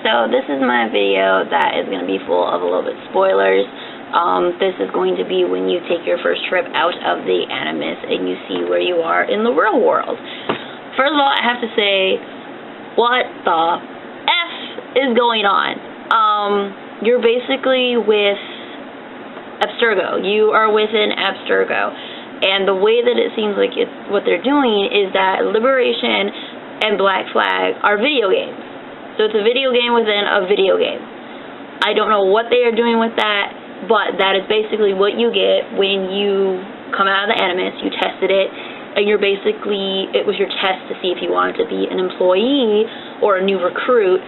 so this is my video that is going to be full of a little bit spoilers. This is going to be when you take your first trip out of the Animus and you see where you are in the real world. First of all, I have to say, what the F is going on? You're basically with Abstergo. You are within Abstergo. And the way that it seems like what they're doing is that Liberation and Black Flag are video games. So it's a video game within a video game. I don't know what they are doing with that, but that is basically what you get when you come out of the Animus. You tested it, and you're basically, it was your test to see if you wanted to be an employee or a new recruit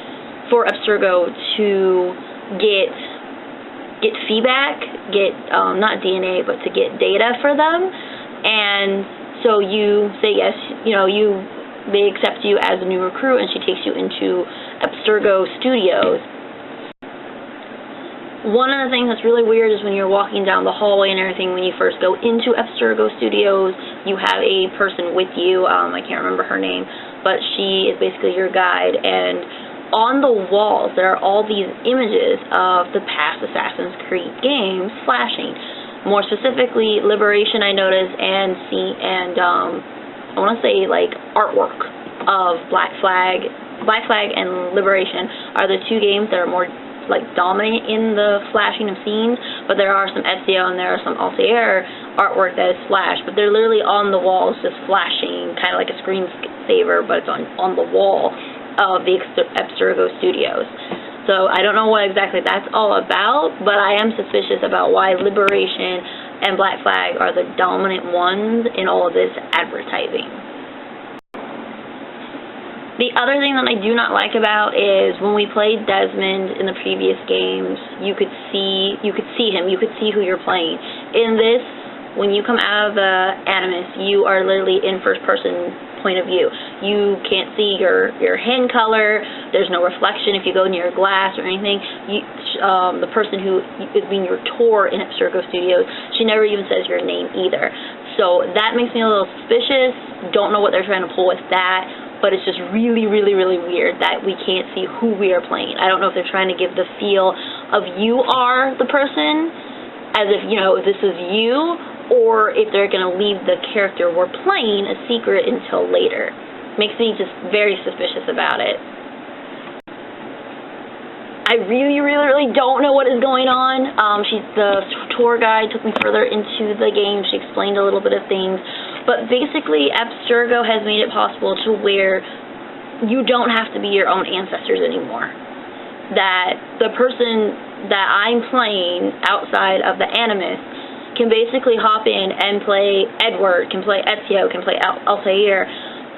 for Abstergo to get feedback, not DNA, but to get data for them. And so you say yes, they accept you as a new recruit, and she takes you into Abstergo Studios. One of the things that's really weird is when you're walking down the hallway and everything, when you first go into Abstergo Studios, you have a person with you, I can't remember her name, but she is basically your guide, and on the walls there are all these images of the past Assassin's Creed games flashing. More specifically, Liberation I noticed, and I want to say like artwork of Black Flag and Liberation are the two games that are more like dominant in the flashing of scenes, but there are some SEO and there are some Altair artwork that is flashed, but they're literally on the walls just flashing, kind of like a screensaver, but it's on the wall of the Abstergo Studios. So I don't know what exactly that's all about, but I am suspicious about why Liberation and Black Flag are the dominant ones in all of this advertising. The other thing that I do not like about is when we played Desmond in the previous games, you could see him, you could see who you're playing. In this, when you come out of the Animus, you are literally in first person point of view. You can't see your hand color, there's no reflection if you go near glass or anything. The person who is being your tour in Abstergo Studios, she never even says your name either. So that makes me a little suspicious. Don't know what they're trying to pull with that, but it's just really, really, really weird that we can't see who we are playing. I don't know if they're trying to give the feel of you are the person, as if, this is you, or if they're going to leave the character we're playing a secret until later. Makes me just very suspicious about it. I really, really, really don't know what is going on. The tour guide took me further into the game. She explained a little bit of things. But basically, Abstergo has made it possible to where you don't have to be your own ancestors anymore. That the person that I'm playing outside of the Animus can basically hop in and play Edward, can play Ezio, can play Altair,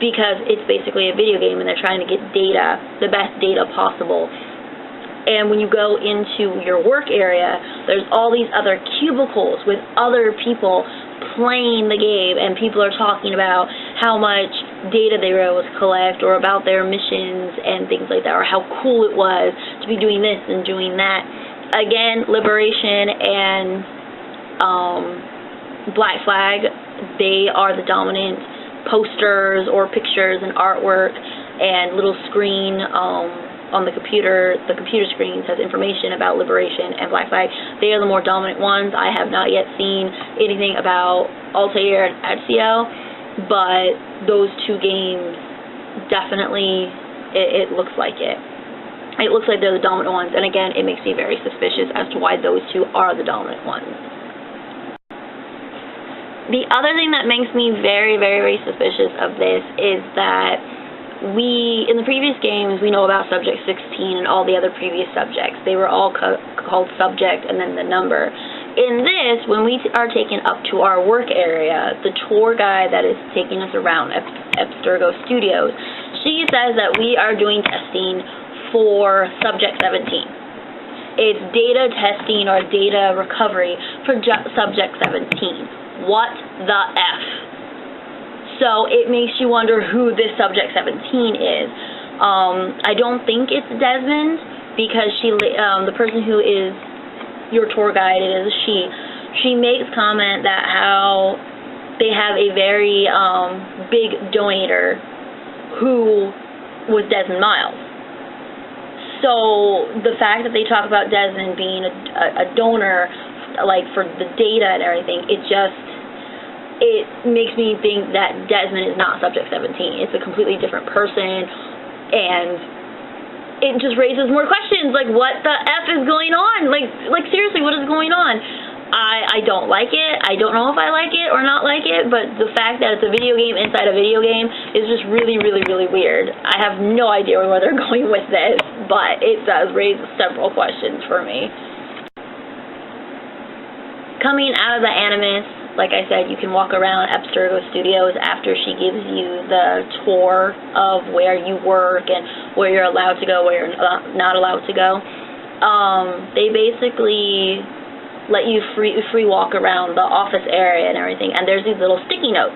because it's basically a video game and they're trying to get data, the best data possible. And when you go into your work area, there's all these other cubicles with other people playing the game, and people are talking about how much data they were able to collect, or about their missions and things like that, or how cool it was to be doing this and doing that. Again, Liberation and Black Flag, they are the dominant posters or pictures and artwork and little screen on the computer screen has information about Liberation and Black Flag. They are the more dominant ones. I have not yet seen anything about Altair and Ezio, but those two games definitely, it looks like it. It looks like they're the dominant ones, and again, it makes me very suspicious as to why those two are the dominant ones. The other thing that makes me very, very, very suspicious of this is that in the previous games, we know about Subject 16 and all the other previous subjects. They were all called Subject and then the number. In this, when we are taken up to our work area, the tour guide that is taking us around Abstergo Studios, she says that we are doing testing for Subject 17. It's data testing or data recovery for Subject 17. What the F? So it makes you wonder who this Subject 17 is. I don't think it's Desmond, because the person who is your tour guide, it is a she. She makes comment that how they have a very big donator who was Desmond Miles. So the fact that they talk about Desmond being a donor, like, for the data and everything, it makes me think that Desmond is not Subject 17. It's a completely different person, and it just raises more questions, like, what the F is going on? Like seriously, what is going on? I don't like it. I don't know if I like it or not like it, but the fact that it's a video game inside a video game is just really, really, really weird. I have no idea where they're going with this, but it does raise several questions for me. Coming out of the Animus, like I said, you can walk around Abstergo Studios after she gives you the tour of where you work and where you're allowed to go, where you're not allowed to go. They basically let you free walk around the office area and everything, and there's these little sticky notes.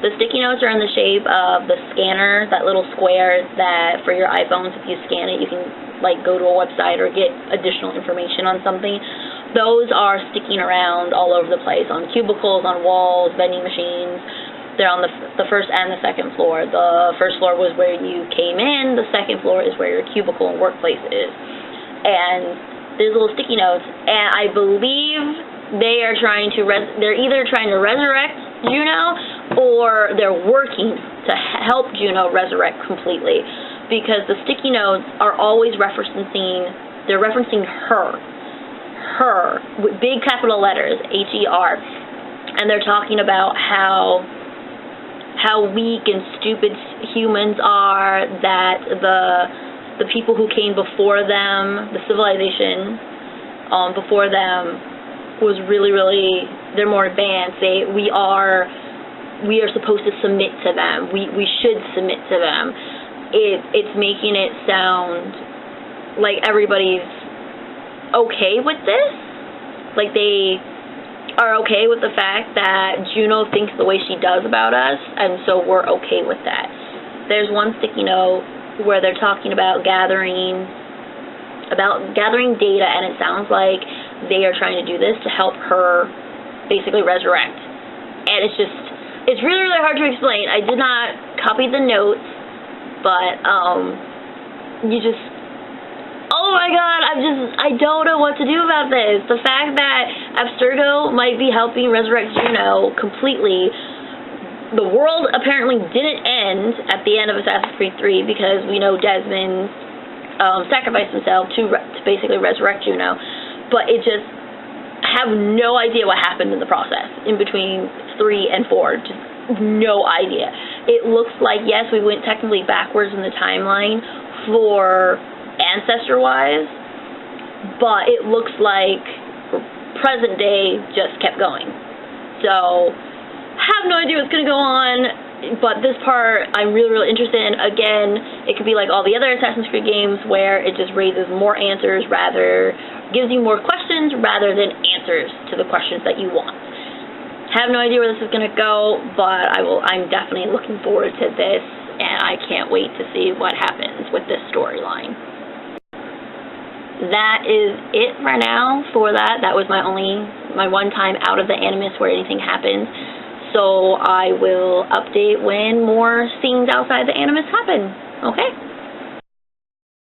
The sticky notes are in the shape of the scanner, that little square that for your iPhones, if you scan it, you can, like, go to a website or get additional information on something. Those are sticking around all over the place, on cubicles, on walls, vending machines. They're on the first and the second floor. The first floor was where you came in. The second floor is where your cubicle and workplace is. And there's little sticky notes, and I believe they are trying to they're either trying to resurrect Juno, or they're working to help Juno resurrect completely, because the sticky notes are always referencing her with big capital letters, H-E-R, and they're talking about how weak and stupid humans are, that the people who came before them, the civilization before them, was really, really, they're more advanced. We are supposed to submit to them. We should submit to them. It's making it sound like everybody's okay with this. Like, they are okay with the fact that Juno thinks the way she does about us, and so we're okay with that. There's one sticky note where they're talking about gathering data, and it sounds like they are trying to do this to help her basically resurrect. And it's really, really hard to explain. I did not copy the notes, but oh my god, I don't know what to do about this. The fact that Abstergo might be helping resurrect Juno completely. The world apparently didn't end at the end of Assassin's Creed 3, because we know Desmond sacrificed himself to basically resurrect Juno, but it just, I have no idea what happened in the process in between 3 and 4. Just no idea. It looks like, yes, we went technically backwards in the timeline for ancestor-wise, but it looks like present day just kept going. So have no idea what's going to go on, but this part I'm really, really interested in. Again, it could be like all the other Assassin's Creed games where it just raises more answers, gives you more questions rather than answers to the questions that you want. Have no idea where this is going to go, but I'm definitely looking forward to this, and I can't wait to see what happens with this storyline. That is it for now for that. That was my one time out of the Animus where anything happens. So I will update when more scenes outside the Animus happen. Okay?